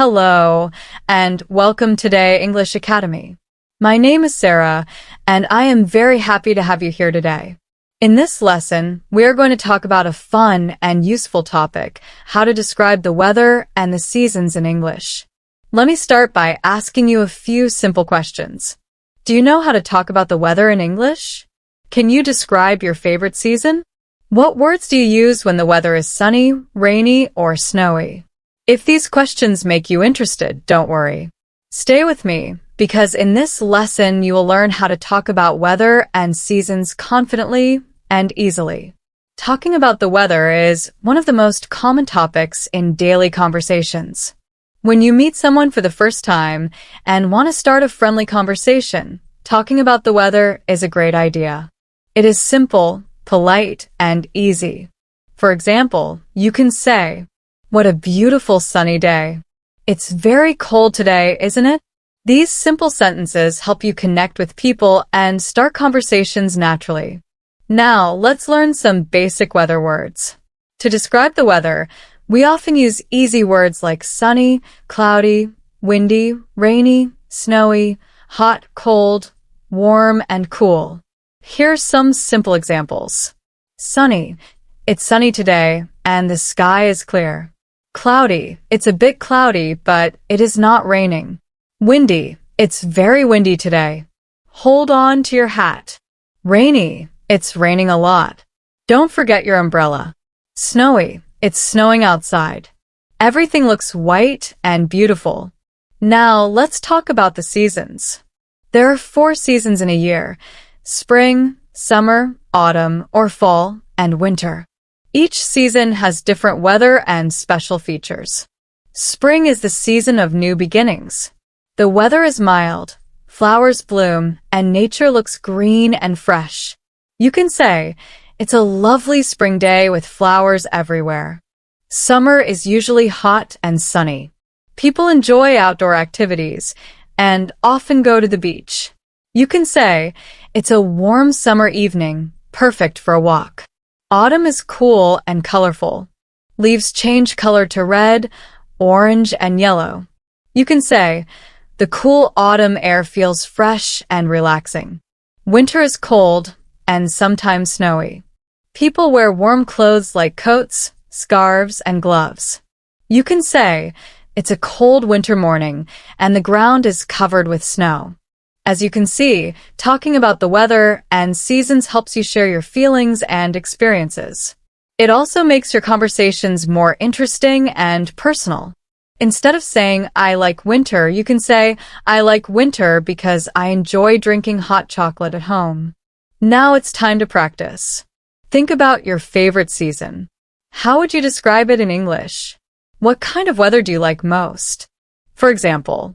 Hello, and welcome today English Academy. My name is Sarah, and I am very happy to have you here today. In this lesson, we are going to talk about a fun and useful topic, how to describe the weather and the seasons in English. Let me start by asking you a few simple questions. Do you know how to talk about the weather in English? Can you describe your favorite season? What words do you use when the weather is sunny, rainy, or snowy? If these questions make you interested, don't worry. Stay with me, because in this lesson you will learn how to talk about weather and seasons confidently and easily. Talking about the weather is one of the most common topics in daily conversations. When you meet someone for the first time and want to start a friendly conversation, talking about the weather is a great idea. It is simple, polite, and easy. For example, you can say, "What a beautiful sunny day. It's very cold today, isn't it?" These simple sentences help you connect with people and start conversations naturally. Now, let's learn some basic weather words. To describe the weather, we often use easy words like sunny, cloudy, windy, rainy, snowy, hot, cold, warm, and cool. Here's some simple examples. Sunny. It's sunny today, and the sky is clear. Cloudy. It's a bit cloudy, but it is not raining. Windy. It's very windy today. Hold on to your hat. Rainy. It's raining a lot. Don't forget your umbrella. Snowy. It's snowing outside. Everything looks white and beautiful. Now, let's talk about the seasons. There are 4 seasons in a year: spring, summer, autumn, or fall, and winter. Each season has different weather and special features. Spring is the season of new beginnings. The weather is mild, flowers bloom, and nature looks green and fresh. You can say, "It's a lovely spring day with flowers everywhere." Summer is usually hot and sunny. People enjoy outdoor activities and often go to the beach. You can say, "It's a warm summer evening, perfect for a walk." Autumn is cool and colorful. Leaves change color to red, orange, and yellow. You can say, "The cool autumn air feels fresh and relaxing." Winter is cold and sometimes snowy. People wear warm clothes like coats, scarves, and gloves. You can say, "It's a cold winter morning and the ground is covered with snow." As you can see, talking about the weather and seasons helps you share your feelings and experiences. It also makes your conversations more interesting and personal. Instead of saying, "I like winter," you can say, "I like winter because I enjoy drinking hot chocolate at home." Now it's time to practice. Think about your favorite season. How would you describe it in English? What kind of weather do you like most? For example,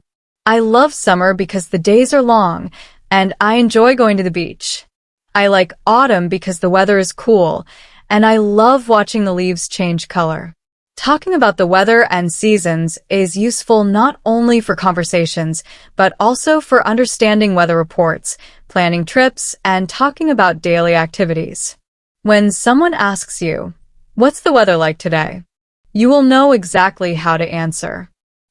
"I love summer because the days are long, and I enjoy going to the beach." "I like autumn because the weather is cool, and I love watching the leaves change color." Talking about the weather and seasons is useful not only for conversations, but also for understanding weather reports, planning trips, and talking about daily activities. When someone asks you, "What's the weather like today?" you will know exactly how to answer.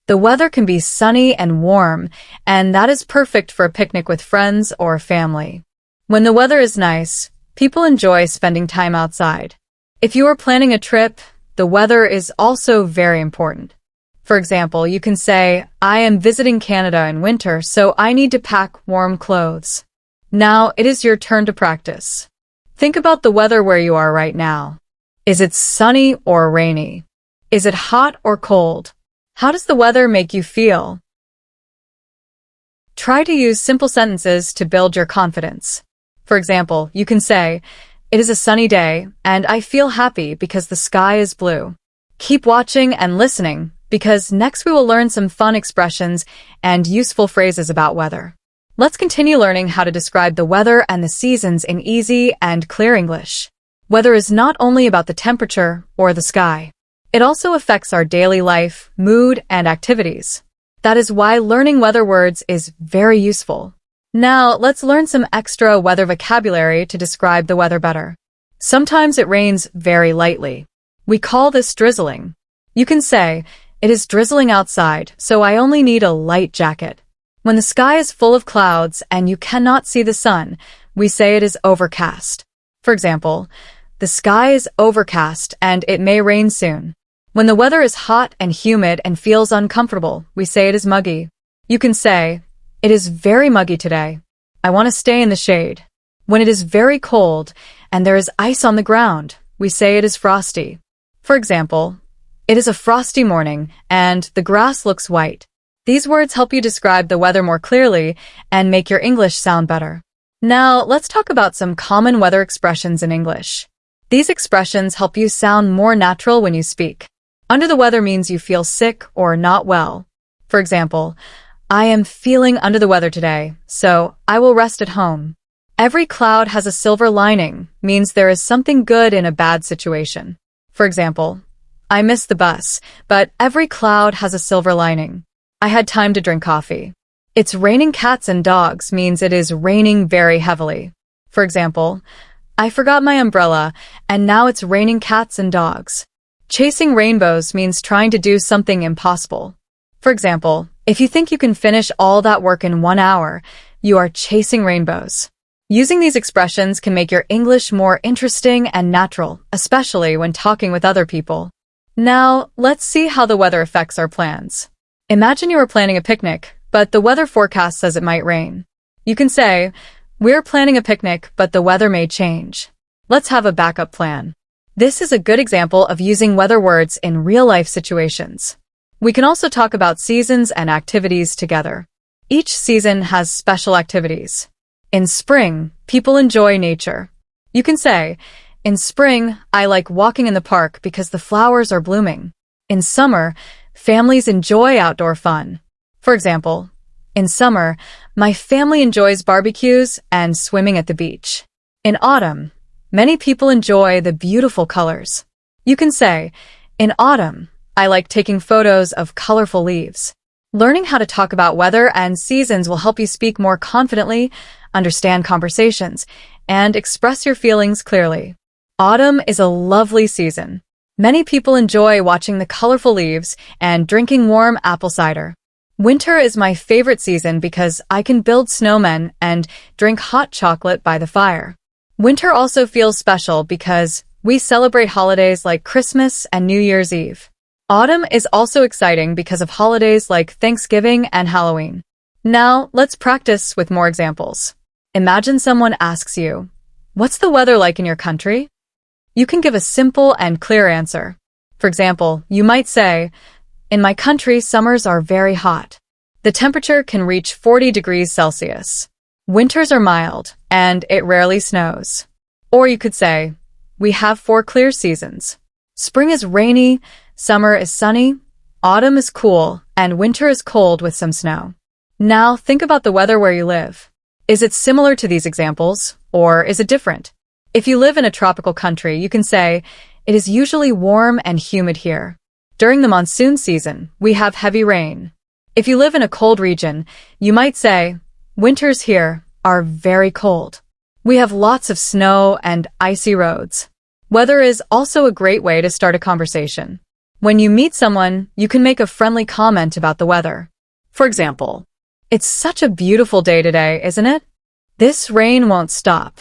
The weather can be sunny and warm, and that is perfect for a picnic with friends or family. When the weather is nice, people enjoy spending time outside. If you are planning a trip, the weather is also very important. For example, you can say, "I am visiting Canada in winter, so I need to pack warm clothes." Now it is your turn to practice. Think about the weather where you are right now. Is it sunny or rainy? Is it hot or cold? How does the weather make you feel? Try to use simple sentences to build your confidence. For example, you can say, "It is a sunny day, and I feel happy because the sky is blue." Keep watching and listening, because next we will learn some fun expressions and useful phrases about weather. Let's continue learning how to describe the weather and the seasons in easy and clear English. Weather is not only about the temperature or the sky. It also affects our daily life, mood, and activities. That is why learning weather words is very useful. Now, let's learn some extra weather vocabulary to describe the weather better. Sometimes it rains very lightly. We call this drizzling. You can say, It is drizzling outside, so I only need a light jacket. When the sky is full of clouds and you cannot see the sun, we say it is overcast. For example, the sky is overcast and it may rain soon. When the weather is hot and humid and feels uncomfortable, we say it is muggy. You can say, it is very muggy today. I want to stay in the shade. When it is very cold and there is ice on the ground, we say it is frosty. For example, it is a frosty morning and the grass looks white. These words help you describe the weather more clearly and make your English sound better. Now, let's talk about some common weather expressions in English. These expressions help you sound more natural when you speak. Under the weather means you feel sick or not well. For example, I am feeling under the weather today, so I will rest at home. Every cloud has a silver lining means there is something good in a bad situation. For example, I missed the bus, but every cloud has a silver lining. I had time to drink coffee. It's raining cats and dogs means it is raining very heavily. For example, I forgot my umbrella and now it's raining cats and dogs. Chasing rainbows means trying to do something impossible. For example, if you think you can finish all that work in 1 hour, you are chasing rainbows. Using these expressions can make your English more interesting and natural, especially when talking with other people. Now, let's see how the weather affects our plans. Imagine you are planning a picnic, but the weather forecast says it might rain. You can say, we're planning a picnic, but the weather may change. Let's have a backup plan. This is a good example of using weather words in real-life situations. We can also talk about seasons and activities together. Each season has special activities. In spring, people enjoy nature. You can say, in spring, I like walking in the park because the flowers are blooming. In summer, families enjoy outdoor fun. For example, in summer, my family enjoys barbecues and swimming at the beach. In autumn, many people enjoy the beautiful colors. You can say, in autumn, I like taking photos of colorful leaves. Learning how to talk about weather and seasons will help you speak more confidently, understand conversations, and express your feelings clearly. Autumn is a lovely season. Many people enjoy watching the colorful leaves and drinking warm apple cider. Winter is my favorite season because I can build snowmen and drink hot chocolate by the fire. Winter also feels special because we celebrate holidays like Christmas and New Year's Eve. Autumn is also exciting because of holidays like Thanksgiving and Halloween. Now, let's practice with more examples. Imagine someone asks you, what's the weather like in your country? You can give a simple and clear answer. For example, you might say, in my country, summers are very hot. The temperature can reach 40 degrees Celsius. Winters are mild, and it rarely snows. Or you could say, we have 4 clear seasons. Spring is rainy, summer is sunny, autumn is cool, and winter is cold with some snow. Now think about the weather where you live. Is it similar to these examples, or is it different? If you live in a tropical country, you can say, it is usually warm and humid here. During the monsoon season, we have heavy rain. If you live in a cold region, you might say, winters here are very cold. We have lots of snow and icy roads. Weather is also a great way to start a conversation. When you meet someone, you can make a friendly comment about the weather. For example, it's such a beautiful day today, isn't it? This rain won't stop.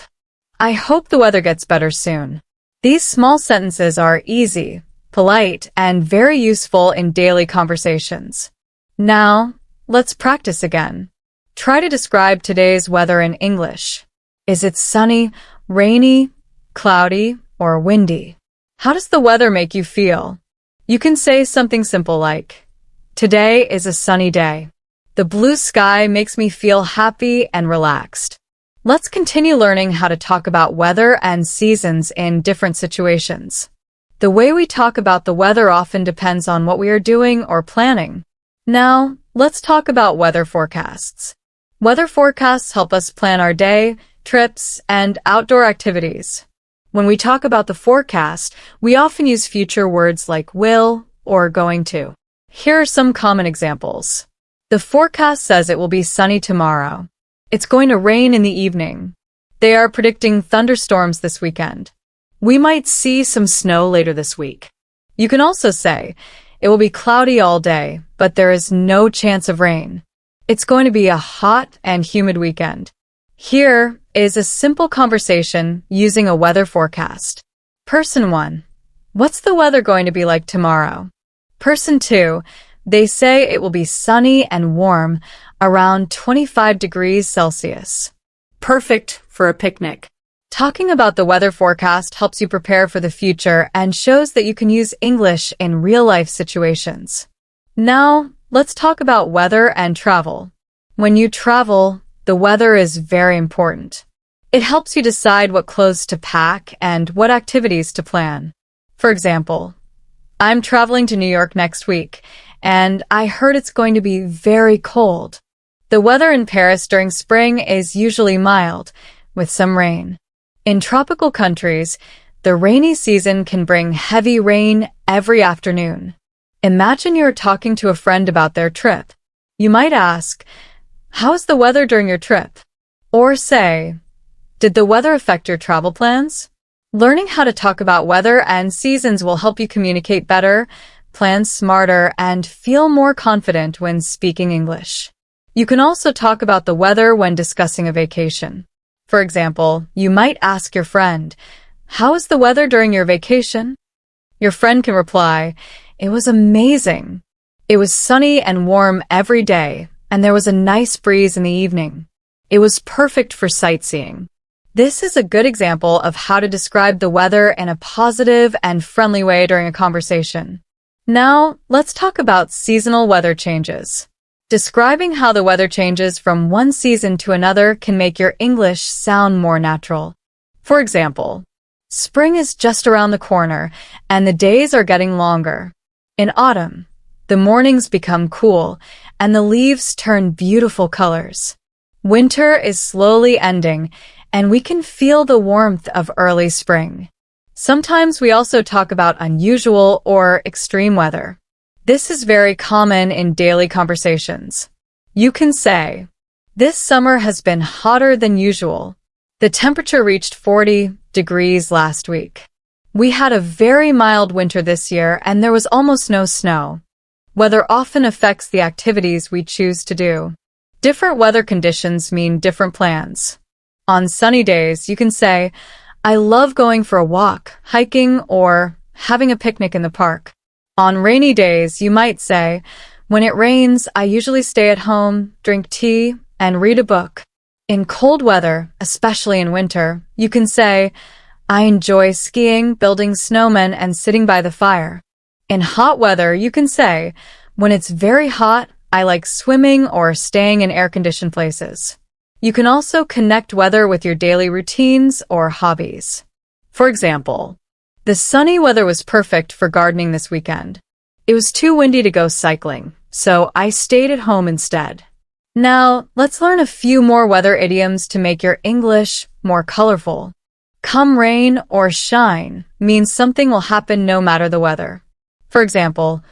I hope the weather gets better soon. These small sentences are easy, polite, and very useful in daily conversations. Now, let's practice again. Try to describe today's weather in English. Is it sunny, rainy, cloudy, or windy? How does the weather make you feel? You can say something simple like, today is a sunny day. The blue sky makes me feel happy and relaxed. Let's continue learning how to talk about weather and seasons in different situations. The way we talk about the weather often depends on what we are doing or planning. Now, let's talk about weather forecasts. Weather forecasts help us plan our day, trips, and outdoor activities. When we talk about the forecast, we often use future words like will or going to. Here are some common examples. The forecast says it will be sunny tomorrow. It's going to rain in the evening. They are predicting thunderstorms this weekend. We might see some snow later this week. You can also say, It will be cloudy all day, but there is no chance of rain. It's going to be a hot and humid weekend. Here is a simple conversation using a weather forecast. Person 1. What's the weather going to be like tomorrow? Person 2. They say it will be sunny and warm, around 25 degrees Celsius. Perfect for a picnic. Talking about the weather forecast helps you prepare for the future and shows that you can use English in real-life situations. Now, let's talk about weather and travel. When you travel, the weather is very important. It helps you decide what clothes to pack and what activities to plan. For example, I'm traveling to New York next week, and I heard it's going to be very cold. The weather in Paris during spring is usually mild, with some rain. In tropical countries, the rainy season can bring heavy rain every afternoon. Imagine you're talking to a friend about their trip. You might ask, "How's the weather during your trip?" Or say, "Did the weather affect your travel plans?" Learning how to talk about weather and seasons will help you communicate better, plan smarter, and feel more confident when speaking English. You can also talk about the weather when discussing a vacation. For example, you might ask your friend, "How is the weather during your vacation?" Your friend can reply, "It was amazing. It was sunny and warm every day, and there was a nice breeze in the evening. It was perfect for sightseeing." This is a good example of how to describe the weather in a positive and friendly way during a conversation. Now, let's talk about seasonal weather changes. Describing how the weather changes from one season to another can make your English sound more natural. For example, spring is just around the corner, and the days are getting longer. In autumn, the mornings become cool, and the leaves turn beautiful colors. Winter is slowly ending, and we can feel the warmth of early spring. Sometimes we also talk about unusual or extreme weather. This is very common in daily conversations. You can say, "This summer has been hotter than usual. The temperature reached 40 degrees last week. We had a very mild winter this year and there was almost no snow." Weather often affects the activities we choose to do. Different weather conditions mean different plans. On sunny days, you can say, "I love going for a walk, hiking, or having a picnic in the park." On rainy days, you might say, "When it rains, I usually stay at home, drink tea, and read a book." In cold weather, especially in winter, you can say, "I enjoy skiing, building snowmen, and sitting by the fire." In hot weather, you can say, "When it's very hot, I like swimming or staying in air-conditioned places." You can also connect weather with your daily routines or hobbies. For example, the sunny weather was perfect for gardening this weekend. It was too windy to go cycling, so I stayed at home instead. Now, let's learn a few more weather idioms to make your English more colorful. Come rain or shine means something will happen no matter the weather. For example,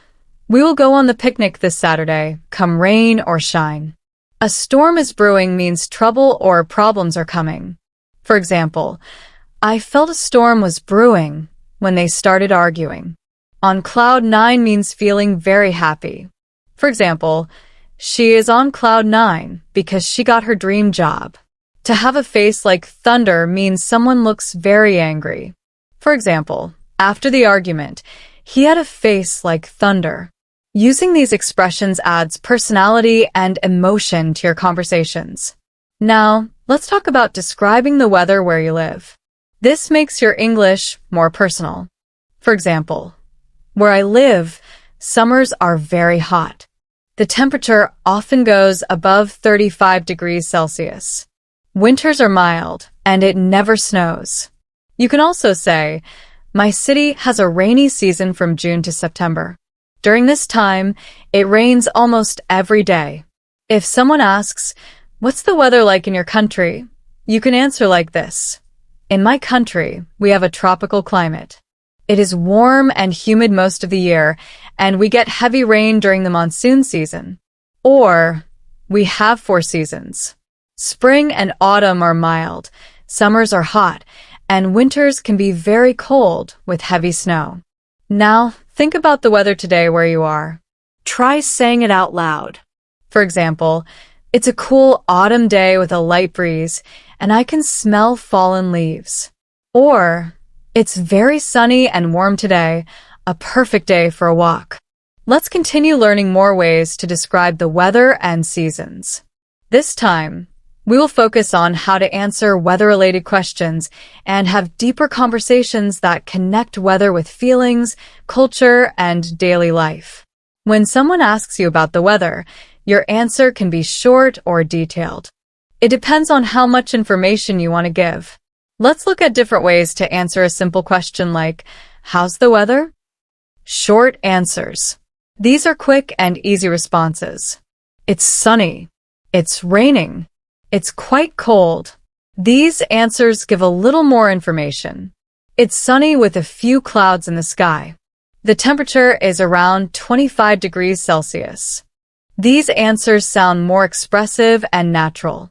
"We will go on the picnic this Saturday, come rain or shine." A storm is brewing means trouble or problems are coming. For example, "I felt a storm was brewing when they started arguing." On cloud 9 means feeling very happy. For example, "She is on cloud 9 because she got her dream job." To have a face like thunder means someone looks very angry. For example, after the argument, "He had a face like thunder." Using these expressions adds personality and emotion to your conversations. Now, let's talk about describing the weather where you live. This makes your English more personal. For example, "Where I live, summers are very hot. The temperature often goes above 35 degrees Celsius. Winters are mild, and it never snows." You can also say, "My city has a rainy season from June to September. During this time, it rains almost every day." If someone asks, "What's the weather like in your country?" you can answer like this, "In my country, we have a tropical climate. It is warm and humid most of the year, and we get heavy rain during the monsoon season." Or, "We have 4 seasons. Spring and autumn are mild, summers are hot, and winters can be very cold with heavy snow." Now, Think about the weather today where you are. Try saying it out loud. For example, it's a cool autumn day with a light breeze, and I can smell fallen leaves. Or, it's very sunny and warm today, a perfect day for a walk. Let's continue learning more ways to describe the weather and seasons. This time, we will focus on how to answer weather-related questions and have deeper conversations that connect weather with feelings, culture, and daily life. When someone asks you about the weather, your answer can be short or detailed. It depends on how much information you want to give. Let's look at different ways to answer a simple question like, "How's the weather?" Short answers. These are quick and easy responses. It's sunny. It's raining. It's quite cold. These answers give a little more information. It's sunny with a few clouds in the sky. The temperature is around 25 degrees Celsius. These answers sound more expressive and natural.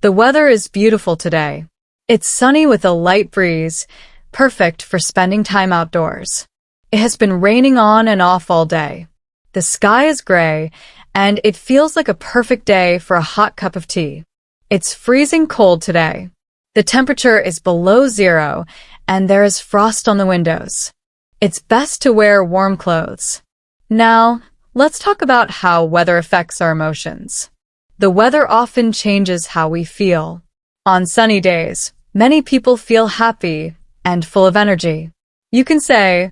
The weather is beautiful today. It's sunny with a light breeze, perfect for spending time outdoors. It has been raining on and off all day. The sky is gray, and it feels like a perfect day for a hot cup of tea. It's freezing cold today. The temperature is below zero, and there is frost on the windows. It's best to wear warm clothes. Now, let's talk about how weather affects our emotions. The weather often changes how we feel. On sunny days, many people feel happy and full of energy. You can say,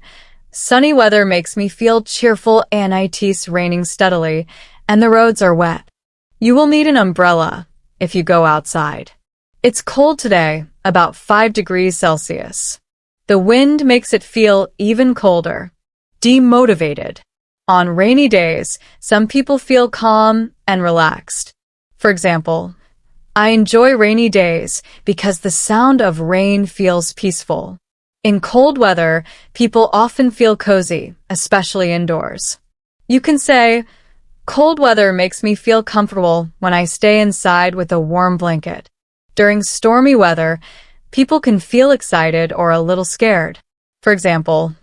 "Sunny weather makes me feel cheerful and it's raining steadily, and the roads are wet." You will need an umbrella if you go outside. It's cold today, about 5 degrees Celsius. The wind makes it feel even colder. Demotivated. On rainy days, some people feel calm and relaxed. For example, I enjoy rainy days because the sound of rain feels peaceful. In cold weather, people often feel cozy, especially indoors. You can say, "Cold weather makes me feel comfortable when I stay inside with a warm blanket." During stormy weather, people can feel excited or a little scared. For example,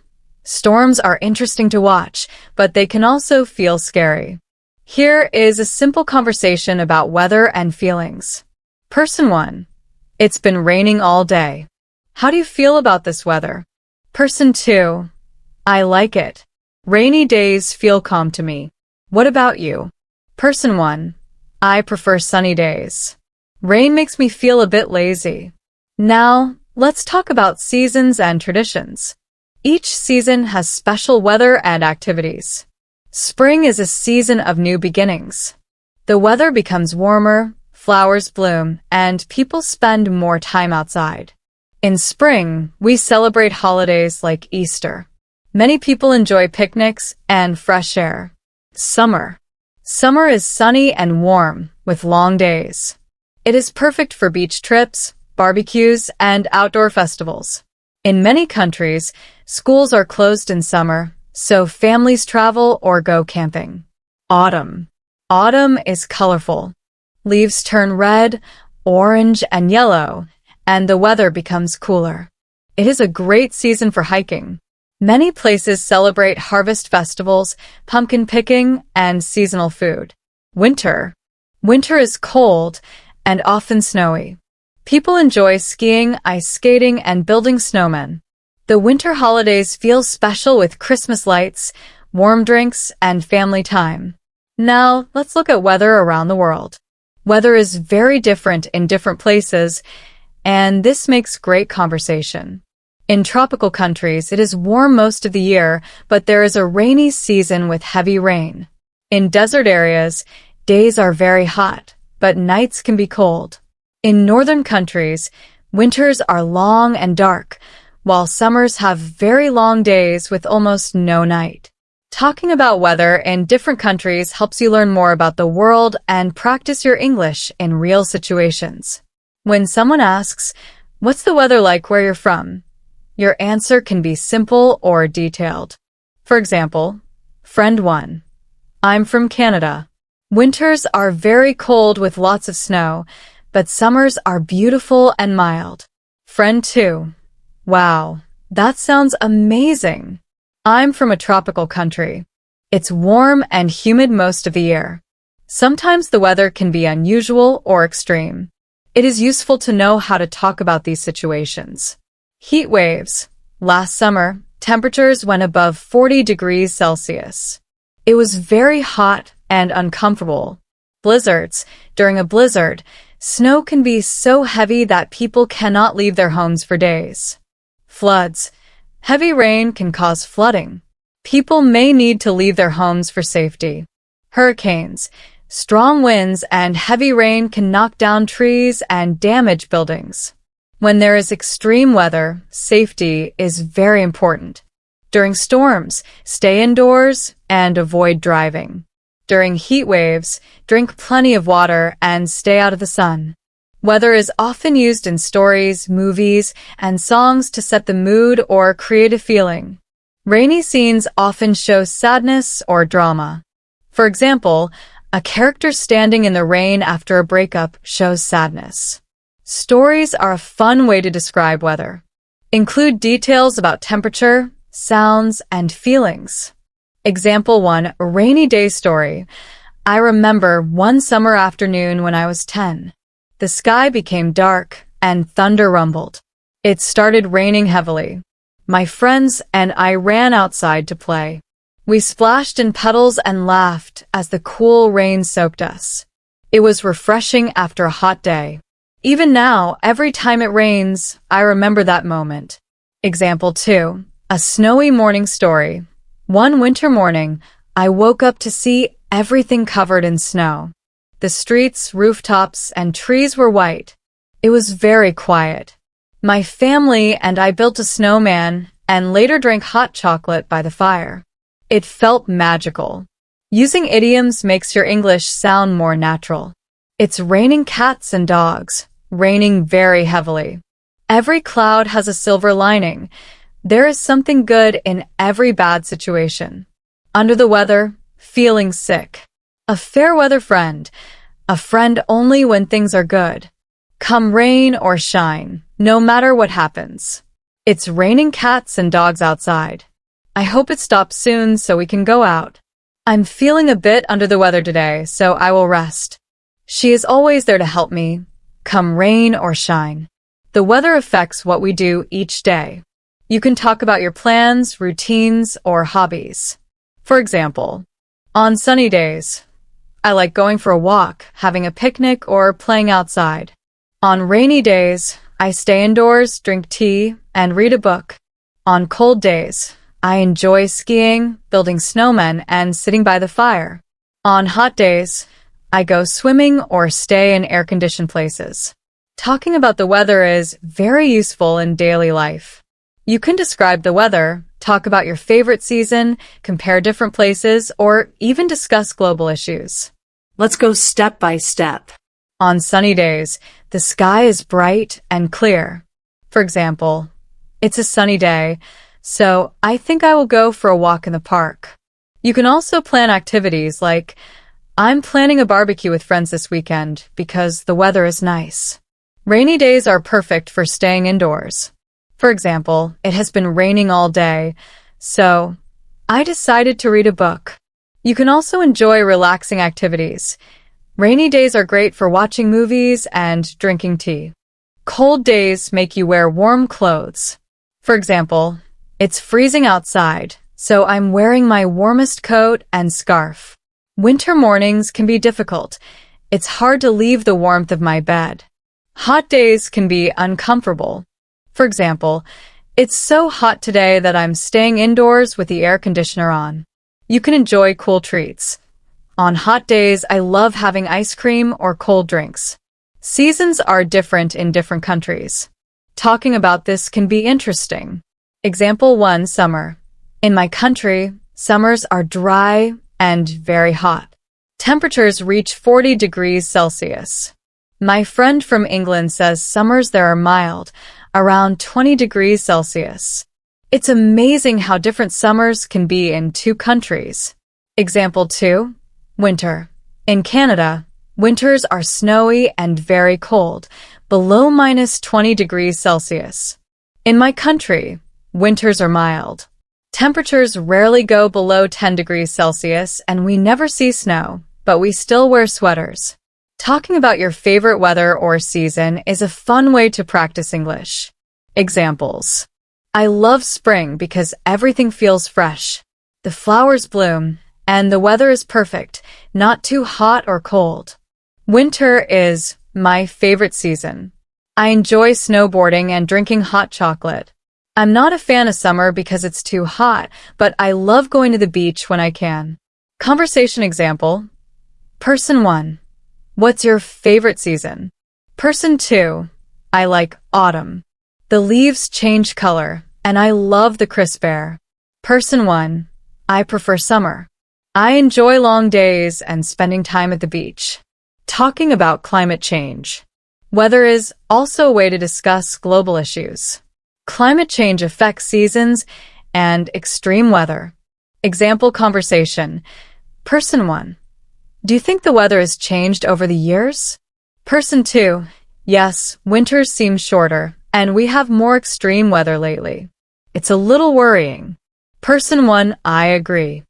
storms are interesting to watch, but they can also feel scary. Here is a simple conversation about weather and feelings. Person 1. It's been raining all day. How do you feel about this weather? Person 2. I like it. Rainy days feel calm to me. What about you? Person 1. I prefer sunny days. Rain makes me feel a bit lazy. Now, let's talk about seasons and traditions. Each season has special weather and activities. Spring is a season of new beginnings. The weather becomes warmer, flowers bloom, and people spend more time outside. In spring, we celebrate holidays like Easter. Many people enjoy picnics and fresh air. Summer. Summer is sunny and warm, with long days. It is perfect for beach trips, barbecues, and outdoor festivals. In many countries, schools are closed in summer, so families travel or go camping. Autumn. Autumn is colorful. Leaves turn red, orange, and yellow, and the weather becomes cooler. It is a great season for hiking. Many places celebrate harvest festivals, pumpkin picking, and seasonal food. Winter. Winter is cold and often snowy. People enjoy skiing, ice skating, and building snowmen. The winter holidays feel special with Christmas lights, warm drinks, and family time. Now, let's look at weather around the world. Weather is very different in different places, and this makes great conversation. In tropical countries, it is warm most of the year, but there is a rainy season with heavy rain. In desert areas, days are very hot, but nights can be cold. In northern countries, winters are long and dark, while summers have very long days with almost no night. Talking about weather in different countries helps you learn more about the world and practice your English in real situations. When someone asks, "What's the weather like where you're from?" your answer can be simple or detailed. For example, Friend 1. I'm from Canada. Winters are very cold with lots of snow, but summers are beautiful and mild. Friend 2. Wow, that sounds amazing. I'm from a tropical country. It's warm and humid most of the year. Sometimes the weather can be unusual or extreme. It is useful to know how to talk about these situations. Heat waves. Last summer, temperatures went above 40 degrees Celsius. It was very hot and uncomfortable. Blizzards. During a blizzard, snow can be so heavy that people cannot leave their homes for days. Floods. Heavy rain can cause flooding. People may need to leave their homes for safety. Hurricanes. Strong winds and heavy rain can knock down trees and damage buildings. When there is extreme weather, safety is very important. During storms, stay indoors and avoid driving. During heat waves, drink plenty of water and stay out of the sun. Weather is often used in stories, movies, and songs to set the mood or create a feeling. Rainy scenes often show sadness or drama. For example, a character standing in the rain after a breakup shows sadness. Stories are a fun way to describe weather. Include details about temperature, sounds, and feelings. Example 1, a rainy day story. I remember one summer afternoon when I was 10. The sky became dark and thunder rumbled. It started raining heavily. My friends and I ran outside to play. We splashed in puddles and laughed as the cool rain soaked us. It was refreshing after a hot day. Even now, every time it rains, I remember that moment. Example 2, a snowy morning story. One winter morning, I woke up to see everything covered in snow. The streets, rooftops, and trees were white. It was very quiet. My family and I built a snowman and later drank hot chocolate by the fire. It felt magical. Using idioms makes your English sound more natural. It's raining cats and dogs, raining very heavily. Every cloud has a silver lining. There is something good in every bad situation. Under the weather, feeling sick. A fair weather friend. A friend only when things are good. Come rain or shine, no matter what happens. It's raining cats and dogs outside. I hope it stops soon so we can go out. I'm feeling a bit under the weather today, so I will rest. She is always there to help me, come rain or shine. The weather affects what we do each day. You can talk about your plans, routines, or hobbies. For example, on sunny days, I like going for a walk, having a picnic, or playing outside. On rainy days, I stay indoors, drink tea, and read a book. On cold days, I enjoy skiing, building snowmen, and sitting by the fire. On hot days, I go swimming or stay in air-conditioned places. Talking about the weather is very useful in daily life. You can describe the weather, talk about your favorite season, compare different places, or even discuss global issues. Let's go step by step. On sunny days, the sky is bright and clear. For example, it's a sunny day, so I think I will go for a walk in the park. You can also plan activities like, I'm planning a barbecue with friends this weekend because the weather is nice. Rainy days are perfect for staying indoors. For example, it has been raining all day, so I decided to read a book. You can also enjoy relaxing activities. Rainy days are great for watching movies and drinking tea. Cold days make you wear warm clothes. For example, it's freezing outside, so I'm wearing my warmest coat and scarf. Winter mornings can be difficult. It's hard to leave the warmth of my bed. Hot days can be uncomfortable. For example, it's so hot today that I'm staying indoors with the air conditioner on. You can enjoy cool treats. On hot days, I love having ice cream or cold drinks. Seasons are different in different countries. Talking about this can be interesting. Example 1, summer. In my country, summers are dry and very hot. Temperatures reach 40 degrees Celsius. My friend from England says summers there are mild, around 20 degrees Celsius. It's amazing how different summers can be in two countries. Example 2, winter. In Canada, winters are snowy and very cold, below -20 degrees Celsius. In my country, winters are mild. Temperatures rarely go below 10 degrees Celsius and we never see snow, but we still wear sweaters. Talking about your favorite weather or season is a fun way to practice English. Examples. I love spring because everything feels fresh. The flowers bloom, and the weather is perfect, not too hot or cold. Winter is my favorite season. I enjoy snowboarding and drinking hot chocolate. I'm not a fan of summer because it's too hot, but I love going to the beach when I can. Conversation example. Person 1. What's your favorite season? Person 2. I like autumn. The leaves change color, and I love the crisp air. Person 1. I prefer summer. I enjoy long days and spending time at the beach. Talking about climate change. Weather is also a way to discuss global issues. Climate change affects seasons and extreme weather. Example conversation. Person 1. Do you think the weather has changed over the years? Person 2. Yes, winters seem shorter, and we have more extreme weather lately. It's a little worrying. Person 1. I agree.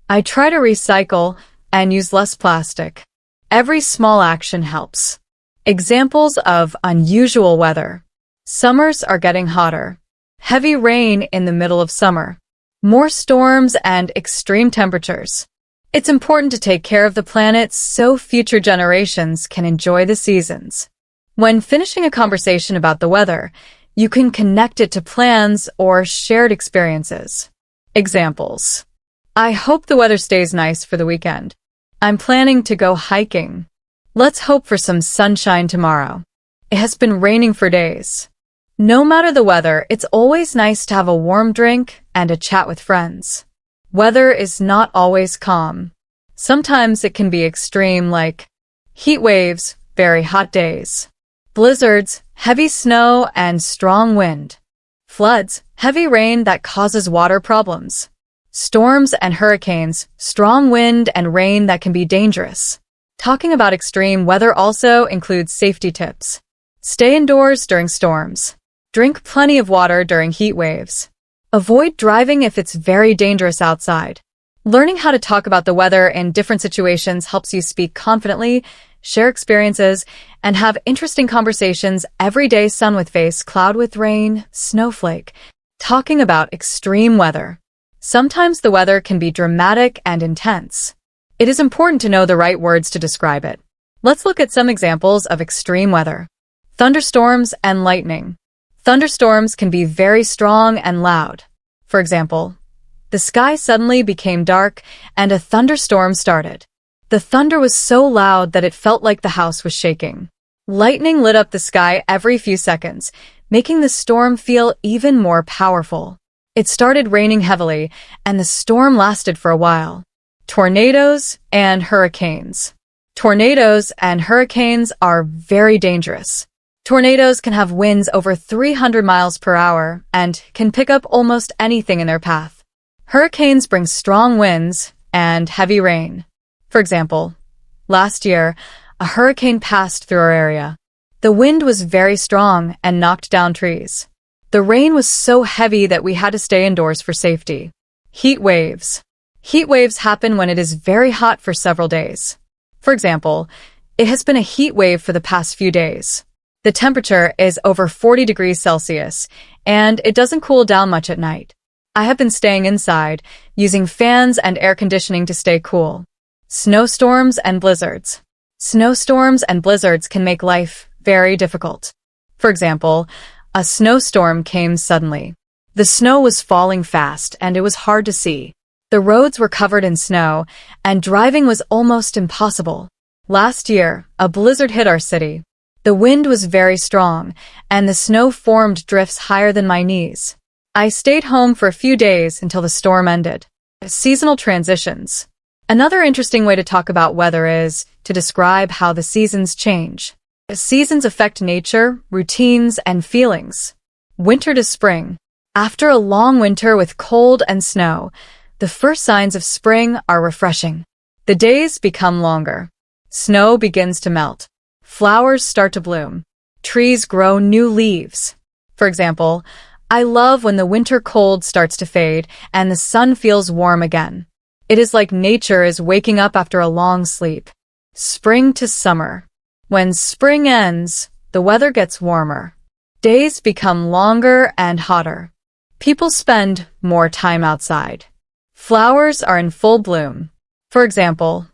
I try to recycle and use less plastic. Every small action helps. Examples of unusual weather. Summers are getting hotter. Heavy rain in the middle of summer. More storms and extreme temperatures. It's important to take care of the planet so future generations can enjoy the seasons. When finishing a conversation about the weather, you can connect it to plans or shared experiences. Examples. I hope the weather stays nice for the weekend. I'm planning to go hiking. Let's hope for some sunshine tomorrow. It has been raining for days. No matter the weather, it's always nice to have a warm drink and a chat with friends. Weather is not always calm. Sometimes it can be extreme, like heat waves, very hot days. Blizzards, heavy snow and strong wind. Floods, heavy rain that causes water problems. Storms and hurricanes, strong wind and rain that can be dangerous. Talking about extreme weather also includes safety tips. Stay indoors during storms. Drink plenty of water during heat waves. Avoid driving if it's very dangerous outside. Learning how to talk about the weather in different situations helps you speak confidently, share experiences, and have interesting conversations every day. Sun with face, cloud with rain, snowflake. Talking about extreme weather. Sometimes the weather can be dramatic and intense. It is important to know the right words to describe it. Let's look at some examples of extreme weather. Thunderstorms and lightning. Thunderstorms can be very strong and loud. For example, the sky suddenly became dark and a thunderstorm started. The thunder was so loud that it felt like the house was shaking. Lightning lit up the sky every few seconds, making the storm feel even more powerful. It started raining heavily, and the storm lasted for a while. Tornadoes and hurricanes. Tornadoes and hurricanes are very dangerous. Tornadoes can have winds over 300 miles per hour and can pick up almost anything in their path. Hurricanes bring strong winds and heavy rain. For example, last year, a hurricane passed through our area. The wind was very strong and knocked down trees. The rain was so heavy that we had to stay indoors for safety. Heat waves. Heat waves happen when it is very hot for several days. For example, it has been a heat wave for the past few days. The temperature is over 40 degrees Celsius, and it doesn't cool down much at night. I have been staying inside, using fans and air conditioning to stay cool. Snowstorms and blizzards. Snowstorms and blizzards can make life very difficult. For example, a snowstorm came suddenly. The snow was falling fast and it was hard to see. The roads were covered in snow and driving was almost impossible. Last year, a blizzard hit our city. The wind was very strong and the snow formed drifts higher than my knees. I stayed home for a few days until the storm ended. Seasonal transitions. Another interesting way to talk about weather is to describe how the seasons change. Seasons affect nature, routines, and feelings. Winter to spring. After a long winter with cold and snow, the first signs of spring are refreshing. The days become longer. Snow begins to melt. Flowers start to bloom. Trees grow new leaves. For example, I love when the winter cold starts to fade and the sun feels warm again. It is like nature is waking up after a long sleep. Spring to summer. When spring ends, the weather gets warmer. Days become longer and hotter. People spend more time outside. Flowers are in full bloom. For example,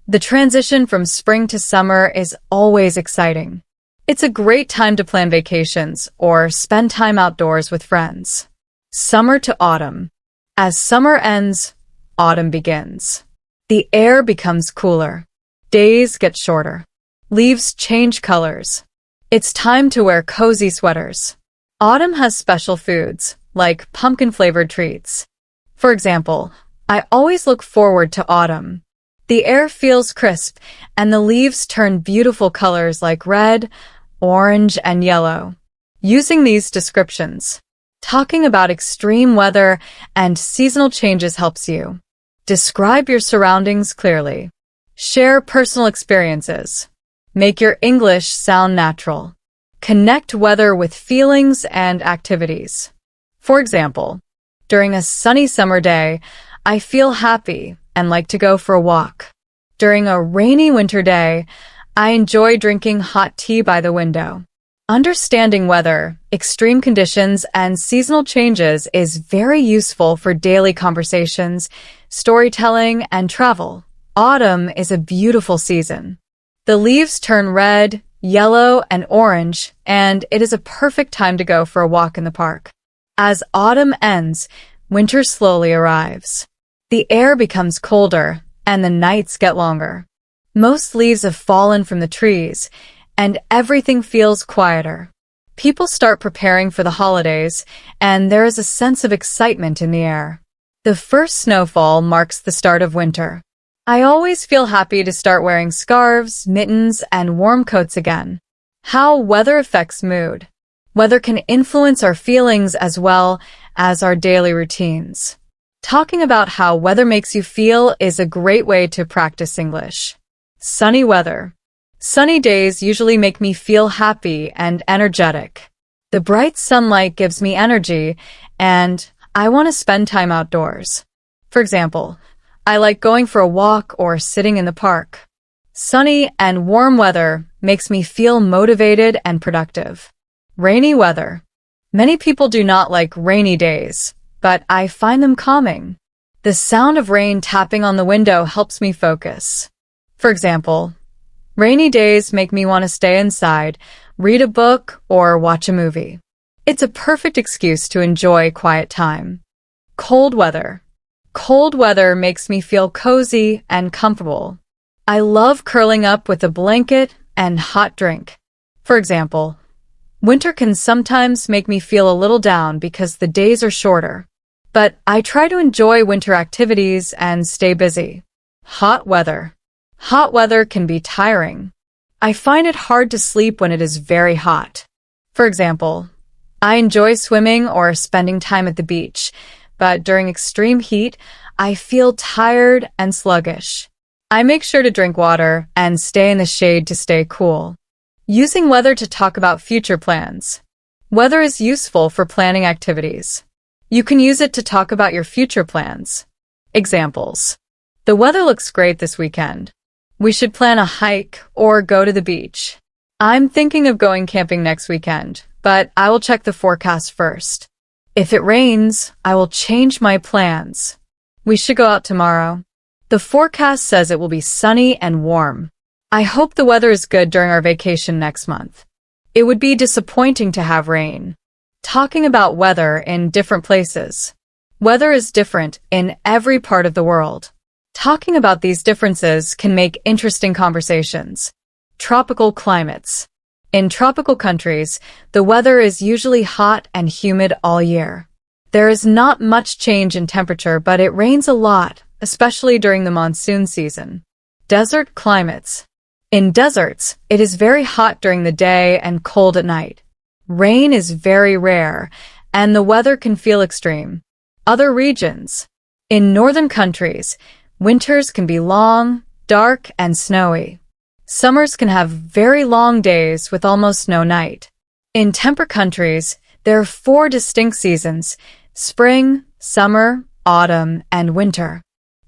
the transition from spring to summer is always exciting. It's a great time to plan vacations or spend time outdoors with friends. Summer to autumn. As summer ends, autumn begins. The air becomes cooler. Days get shorter. Leaves change colors. It's time to wear cozy sweaters. Autumn has special foods, like pumpkin-flavored treats. For example, I always look forward to autumn. The air feels crisp, and the leaves turn beautiful colors like red, orange, and yellow. Using these descriptions, talking about extreme weather and seasonal changes helps you. Describe your surroundings clearly. Share personal experiences. Make your English sound natural. Connect weather with feelings and activities. For example, during a sunny summer day, I feel happy and like to go for a walk. During a rainy winter day, I enjoy drinking hot tea by the window. Understanding weather, extreme conditions, and seasonal changes is very useful for daily conversations, storytelling, and travel. Autumn is a beautiful season. The leaves turn red, yellow, and orange, and it is a perfect time to go for a walk in the park. As autumn ends, winter slowly arrives. The air becomes colder, and the nights get longer. Most leaves have fallen from the trees, and everything feels quieter. People start preparing for the holidays, and there is a sense of excitement in the air. The first snowfall marks the start of winter. I always feel happy to start wearing scarves, mittens, and warm coats again. How weather affects mood. Weather can influence our feelings as well as our daily routines. Talking about how weather makes you feel is a great way to practice English. Sunny weather. Sunny days usually make me feel happy and energetic. The bright sunlight gives me energy, and I want to spend time outdoors. For example, I like going for a walk or sitting in the park. Sunny and warm weather makes me feel motivated and productive. Rainy weather. Many people do not like rainy days, but I find them calming. The sound of rain tapping on the window helps me focus. For example, rainy days make me want to stay inside, read a book, or watch a movie. It's a perfect excuse to enjoy quiet time. Cold weather. Cold weather makes me feel cozy and comfortable. I love curling up with a blanket and hot drink. For example, winter can sometimes make me feel a little down because the days are shorter. But I try to enjoy winter activities and stay busy. Hot weather. Hot weather can be tiring. I find it hard to sleep when it is very hot. For example, I enjoy swimming or spending time at the beach, but during extreme heat, I feel tired and sluggish. I make sure to drink water and stay in the shade to stay cool. Using weather to talk about future plans. Weather is useful for planning activities. You can use it to talk about your future plans. Examples. The weather looks great this weekend. We should plan a hike or go to the beach. I'm thinking of going camping next weekend, but I will check the forecast first. If it rains, I will change my plans. We should go out tomorrow. The forecast says it will be sunny and warm. I hope the weather is good during our vacation next month. It would be disappointing to have rain. Talking about weather in different places. Weather is different in every part of the world. Talking about these differences can make interesting conversations. Tropical climates. In tropical countries, the weather is usually hot and humid all year. There is not much change in temperature, but it rains a lot, especially during the monsoon season. Desert climates. In deserts, it is very hot during the day and cold at night. Rain is very rare, and the weather can feel extreme. Other regions. In northern countries, winters can be long, dark, and snowy. Summers can have very long days with almost no night. In temperate countries, There are four distinct seasons: spring, summer, autumn, and winter.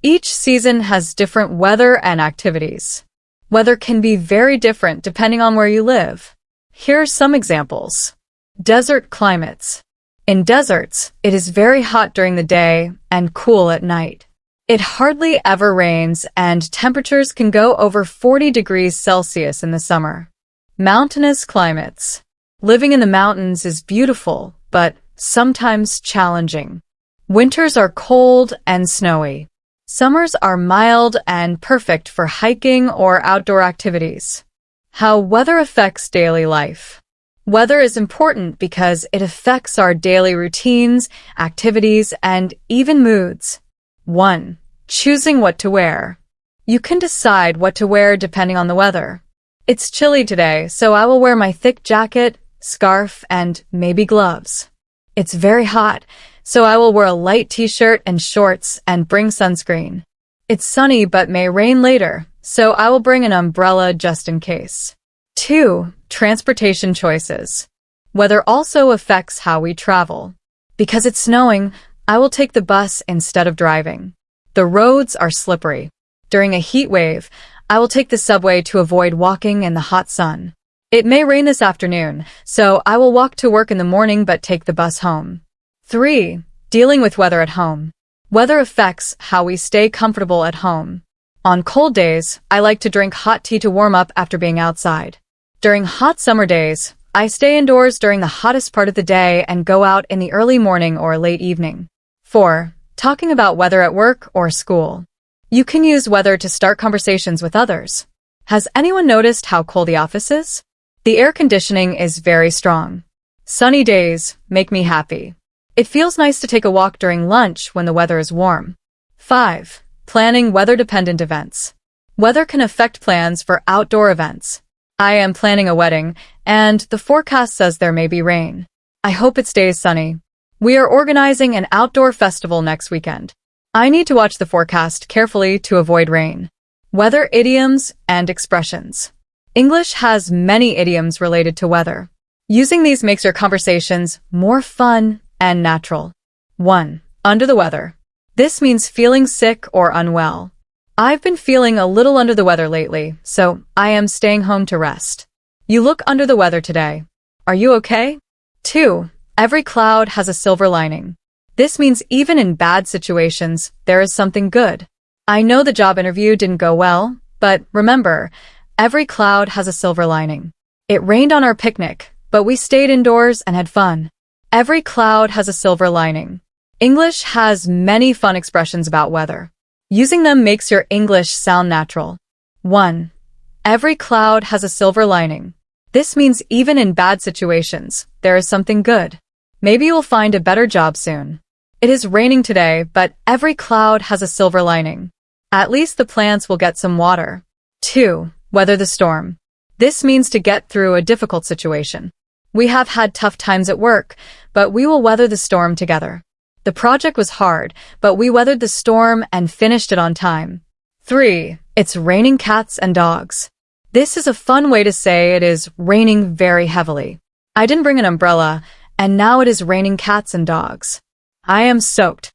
Each season has different weather and activities. Weather can be very different depending on where you live. Here are some examples. Desert climates. In deserts, it is very hot during the day and cool at night. It hardly ever rains, and temperatures can go over 40 degrees Celsius in the summer. Mountainous climates. Living in the mountains is beautiful, but sometimes challenging. Winters are cold and snowy. Summers are mild and perfect for hiking or outdoor activities. How weather affects daily life. Weather is important because it affects our daily routines, activities, and even moods. 1. Choosing what to wear. You can decide what to wear depending on the weather. It's chilly today, so I will wear my thick jacket, scarf, and maybe gloves. It's very hot, so I will wear a light t-shirt and shorts and bring sunscreen. It's sunny but may rain later, so I will bring an umbrella just in case. 2. Transportation choices. Weather also affects how we travel. Because it's snowing, I will take the bus instead of driving. The roads are slippery. During a heat wave, I will take the subway to avoid walking in the hot sun. It may rain this afternoon, so I will walk to work in the morning but take the bus home. 3. Dealing with weather at home. Weather affects how we stay comfortable at home. On cold days, I like to drink hot tea to warm up after being outside. During hot summer days, I stay indoors during the hottest part of the day and go out in the early morning or late evening. 4. Talking about weather at work or school. You can use weather to start conversations with others. Has anyone noticed how cold the office is? The air conditioning is very strong. Sunny days make me happy. It feels nice to take a walk during lunch when the weather is warm. 5. Planning weather-dependent events. Weather can affect plans for outdoor events. I am planning a wedding, and the forecast says there may be rain. I hope it stays sunny. We are organizing an outdoor festival next weekend. I need to watch the forecast carefully to avoid rain. Weather idioms and expressions. English has many idioms related to weather. Using these makes your conversations more fun and natural. 1. Under the weather. This means feeling sick or unwell. I've been feeling a little under the weather lately, so I am staying home to rest. You look under the weather today. Are you okay? 2. Every cloud has a silver lining. This means even in bad situations, there is something good. I know the job interview didn't go well, but remember, every cloud has a silver lining. It rained on our picnic, but we stayed indoors and had fun. Every cloud has a silver lining. English has many fun expressions about weather. Using them makes your English sound natural. 1. Every cloud has a silver lining. This means even in bad situations, there is something good. Maybe you'll find a better job soon. It is raining today, but every cloud has a silver lining. At least the plants will get some water. 2. Weather the storm. This means to get through a difficult situation. We have had tough times at work, but we will weather the storm together. The project was hard, but we weathered the storm and finished it on time. 3. It's raining cats and dogs. This is a fun way to say it is raining very heavily. I didn't bring an umbrella, and now it is raining cats and dogs. I am soaked.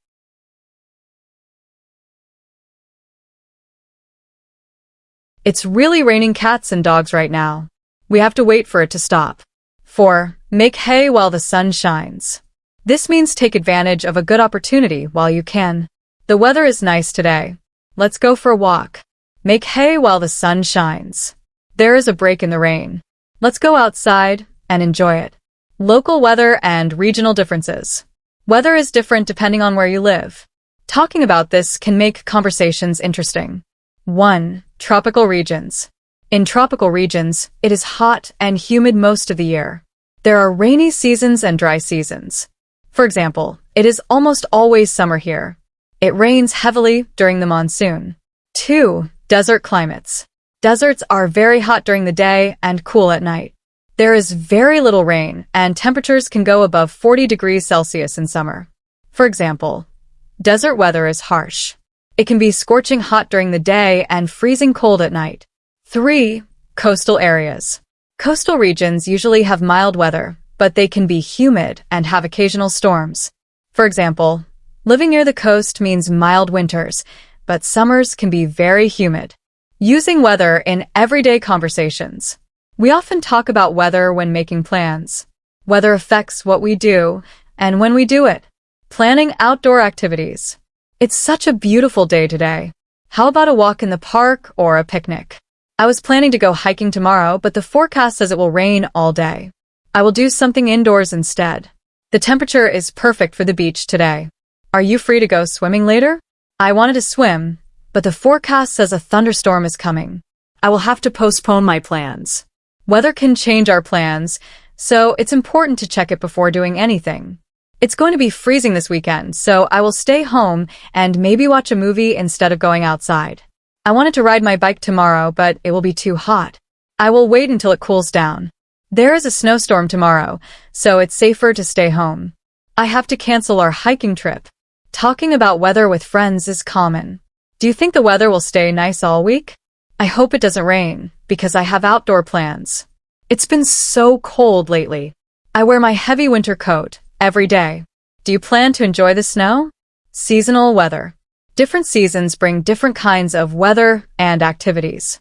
It's really raining cats and dogs right now. We have to wait for it to stop. 4. Make hay while the sun shines. This means take advantage of a good opportunity while you can. The weather is nice today. Let's go for a walk. Make hay while the sun shines. There is a break in the rain. Let's go outside and enjoy it. Local weather and regional differences. Weather is different depending on where you live. Talking about this can make conversations interesting. 1. Tropical regions. In tropical regions, it is hot and humid most of the year. There are rainy seasons and dry seasons. For example, it is almost always summer here. It rains heavily during the monsoon. 2. Desert climates. Deserts are very hot during the day and cool at night. There is very little rain, and temperatures can go above 40 degrees Celsius in summer. For example, desert weather is harsh. It can be scorching hot during the day and freezing cold at night. 3. Coastal areas. Coastal regions usually have mild weather, but they can be humid and have occasional storms. For example, living near the coast means mild winters, but summers can be very humid. Using weather in everyday conversations. We often talk about weather when making plans. Weather affects what we do and when we do it. Planning outdoor activities. It's such a beautiful day today. How about a walk in the park or a picnic? I was planning to go hiking tomorrow, but the forecast says it will rain all day. I will do something indoors instead. The temperature is perfect for the beach today. Are you free to go swimming later? I wanted to swim, but the forecast says a thunderstorm is coming. I will have to postpone my plans. Weather can change our plans, so it's important to check it before doing anything. It's going to be freezing this weekend, so I will stay home and maybe watch a movie instead of going outside. I wanted to ride my bike tomorrow, but it will be too hot. I will wait until it cools down. There is a snowstorm tomorrow, so it's safer to stay home. I have to cancel our hiking trip. Talking about weather with friends is common. Do you think the weather will stay nice all week? I hope it doesn't rain, because I have outdoor plans. It's been so cold lately. I wear my heavy winter coat every day. Do you plan to enjoy the snow? Seasonal weather. Different seasons bring different kinds of weather and activities.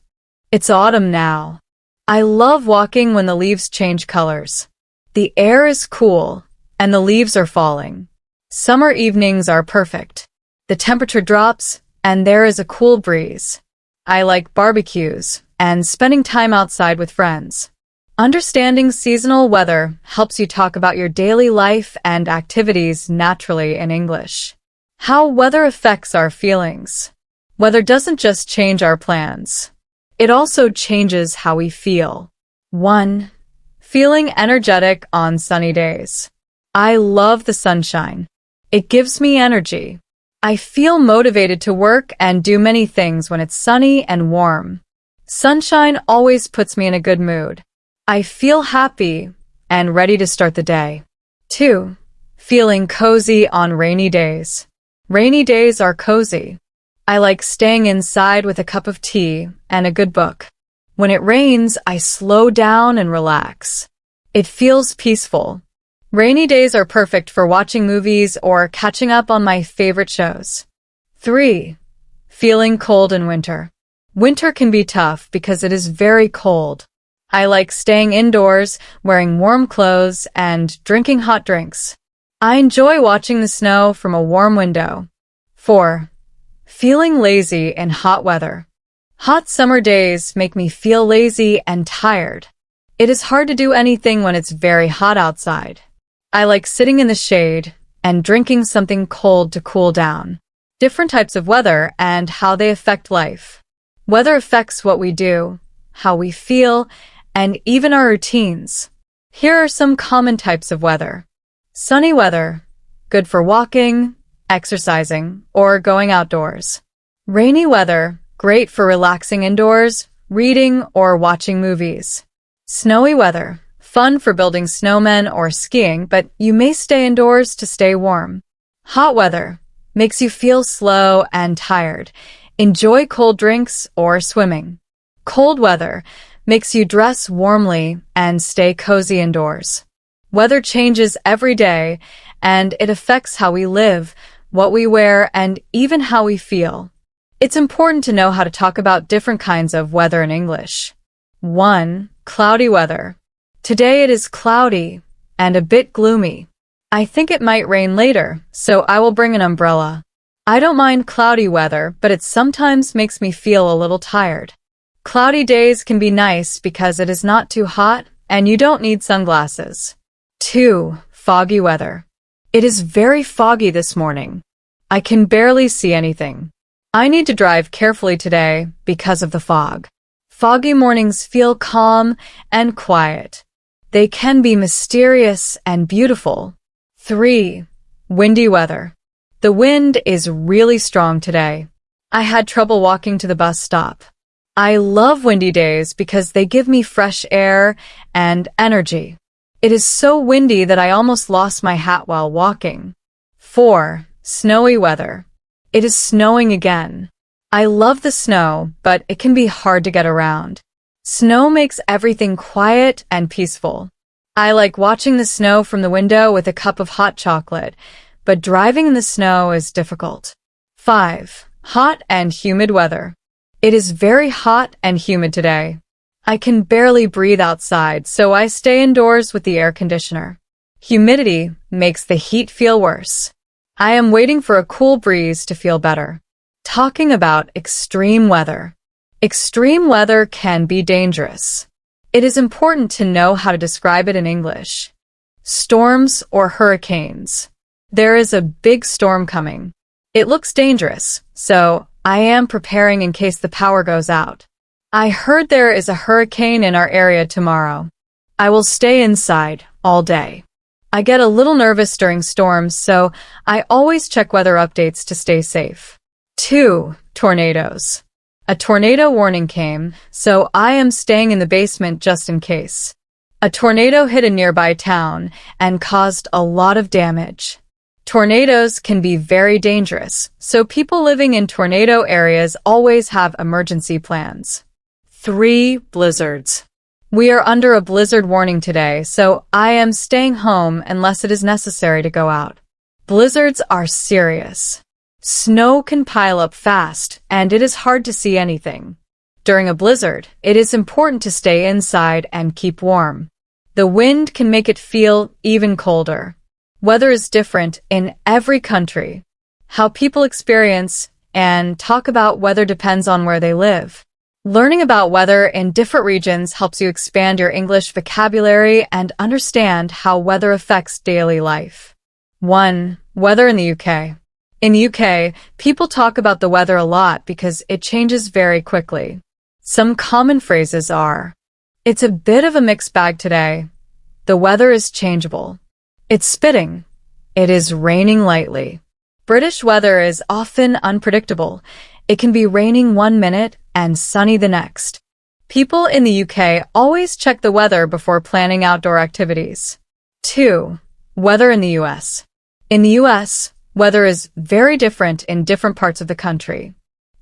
It's autumn now. I love walking when the leaves change colors. The air is cool, and the leaves are falling. Summer evenings are perfect. The temperature drops, and there is a cool breeze. I like barbecues and spending time outside with friends. Understanding seasonal weather helps you talk about your daily life and activities naturally in English. How weather affects our feelings. Weather doesn't just change our plans. It also changes how we feel. 1. Feeling energetic on sunny days. I love the sunshine. It gives me energy. I feel motivated to work and do many things when it's sunny and warm. Sunshine always puts me in a good mood. I feel happy and ready to start the day. 2. Feeling cozy on rainy days. Rainy days are cozy. I like staying inside with a cup of tea and a good book. When it rains, I slow down and relax. It feels peaceful. Rainy days are perfect for watching movies or catching up on my favorite shows. 3. Feeling cold in winter. Winter can be tough because it is very cold. I like staying indoors, wearing warm clothes, and drinking hot drinks. I enjoy watching the snow from a warm window. 4. Feeling lazy in hot weather. Hot summer days make me feel lazy and tired. It is hard to do anything when it's very hot outside. I like sitting in the shade and drinking something cold to cool down. Different types of weather and how they affect life. Weather affects what we do, how we feel, and even our routines. Here are some common types of weather. Sunny weather, good for walking, exercising, or going outdoors. Rainy weather, great for relaxing indoors, reading, or watching movies. Snowy weather, fun for building snowmen or skiing, but you may stay indoors to stay warm. Hot weather, makes you feel slow and tired. Enjoy cold drinks or swimming. Cold weather, makes you dress warmly and stay cozy indoors. Weather changes every day, and it affects how we live, what we wear, and even how we feel. It's important to know how to talk about different kinds of weather in English. 1. Cloudy weather. Today it is cloudy and a bit gloomy. I think it might rain later, so I will bring an umbrella. I don't mind cloudy weather, but it sometimes makes me feel a little tired. Cloudy days can be nice because it is not too hot and you don't need sunglasses. 2. Foggy weather. It is very foggy this morning. I can barely see anything. I need to drive carefully today because of the fog. Foggy mornings feel calm and quiet. They can be mysterious and beautiful. 3. Windy weather. The wind is really strong today. I had trouble walking to the bus stop. I love windy days because they give me fresh air and energy. It is so windy that I almost lost my hat while walking. 4. Snowy weather. It is snowing again. I love the snow, but it can be hard to get around. Snow makes everything quiet and peaceful. I like watching the snow from the window with a cup of hot chocolate, but driving in the snow is difficult. 5. Hot and humid weather. It is very hot and humid today. I can barely breathe outside, so I stay indoors with the air conditioner. Humidity makes the heat feel worse. I am waiting for a cool breeze to feel better. Talking about extreme weather. Extreme weather can be dangerous. It is important to know how to describe it in English. Storms or hurricanes. There is a big storm coming. It looks dangerous, so I am preparing in case the power goes out. I heard there is a hurricane in our area tomorrow. I will stay inside all day. I get a little nervous during storms, so I always check weather updates to stay safe. 2. Tornadoes. A tornado warning came, so I am staying in the basement just in case. A tornado hit a nearby town and caused a lot of damage. Tornadoes can be very dangerous, so people living in tornado areas always have emergency plans. 3. Blizzards. We are under a blizzard warning today, so I am staying home unless it is necessary to go out. Blizzards are serious. Snow can pile up fast, and it is hard to see anything. During a blizzard, it is important to stay inside and keep warm. The wind can make it feel even colder. Weather is different in every country. How people experience and talk about weather depends on where they live. Learning about weather in different regions helps you expand your English vocabulary and understand how weather affects daily life. 1. Weather in the UK. In the UK, people talk about the weather a lot because it changes very quickly. Some common phrases are, "It's a bit of a mixed bag today." "The weather is changeable." "It's spitting." "It is raining lightly." British weather is often unpredictable. It can be raining one minute and sunny the next. People in the UK always check the weather before planning outdoor activities. 2. Weather in the US. In the US, weather is very different in different parts of the country.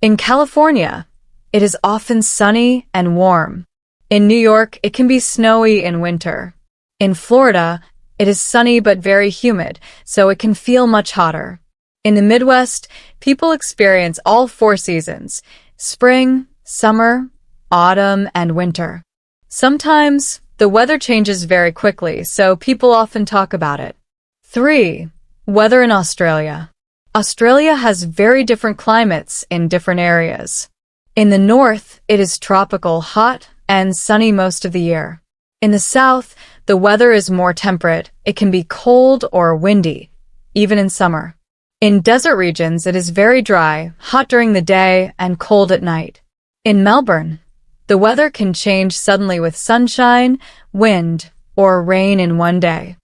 In California, it is often sunny and warm. In New York, it can be snowy in winter. In Florida, it is sunny but very humid, so it can feel much hotter. In the Midwest, people experience all 4 seasons: spring, summer, autumn, and winter. Sometimes, the weather changes very quickly, so people often talk about it. 3. Weather in Australia. Australia has very different climates in different areas. In the north, it is tropical, hot, and sunny most of the year. In the south, the weather is more temperate. It can be cold or windy, even in summer. In desert regions, it is very dry, hot during the day, and cold at night. In Melbourne, the weather can change suddenly with sunshine, wind, or rain in one day.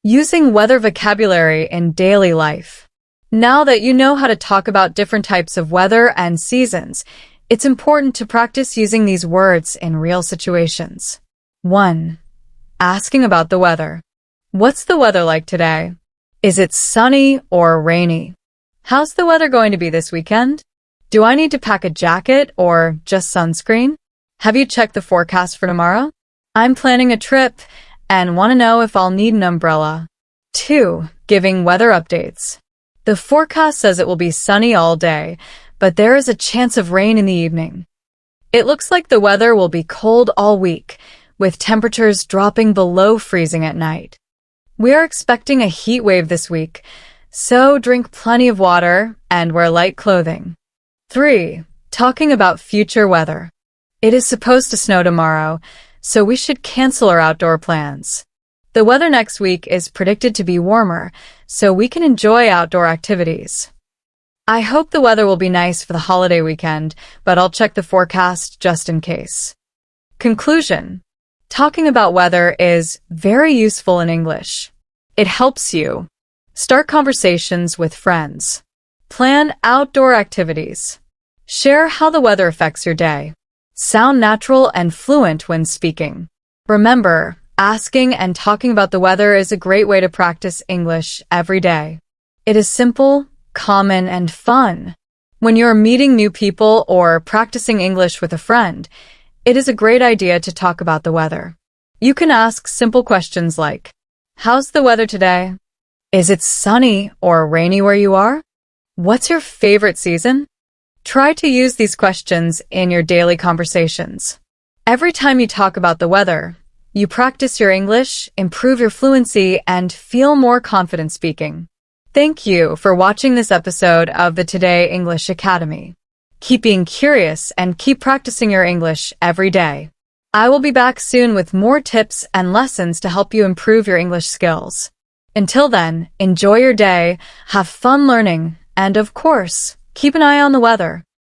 Using weather vocabulary in daily life. Now that you know how to talk about different types of weather and seasons, it's important to practice using these words in real situations. 1. Asking about the weather. What's the weather like today? Is it sunny or rainy? How's the weather going to be this weekend? Do I need to pack a jacket or just sunscreen? Have you checked the forecast for tomorrow? I'm planning a trip and want to know if I'll need an umbrella. 2. Giving weather updates. The forecast says it will be sunny all day, but there is a chance of rain in the evening. It looks like the weather will be cold all week, with temperatures dropping below freezing at night. We are expecting a heat wave this week, so drink plenty of water and wear light clothing. 3. Talking about future weather. It is supposed to snow tomorrow, so we should cancel our outdoor plans. The weather next week is predicted to be warmer, so we can enjoy outdoor activities. I hope the weather will be nice for the holiday weekend, but I'll check the forecast just in case. Conclusion. Talking about weather is very useful in English. It helps you start conversations with friends, plan outdoor activities, share how the weather affects your day, sound natural and fluent when speaking. Remember, asking and talking about the weather is a great way to practice English every day. It is simple, common, and fun. When you're meeting new people or practicing English with a friend, it is a great idea to talk about the weather. You can ask simple questions like, how's the weather today? Is it sunny or rainy where you are? What's your favorite season? Try to use these questions in your daily conversations. Every time you talk about the weather, you practice your English, improve your fluency, and feel more confident speaking. Thank you for watching this episode of the Today English Academy. Keep being curious and keep practicing your English every day. I will be back soon with more tips and lessons to help you improve your English skills. Until then, enjoy your day, have fun learning, and of course, keep an eye on the weather.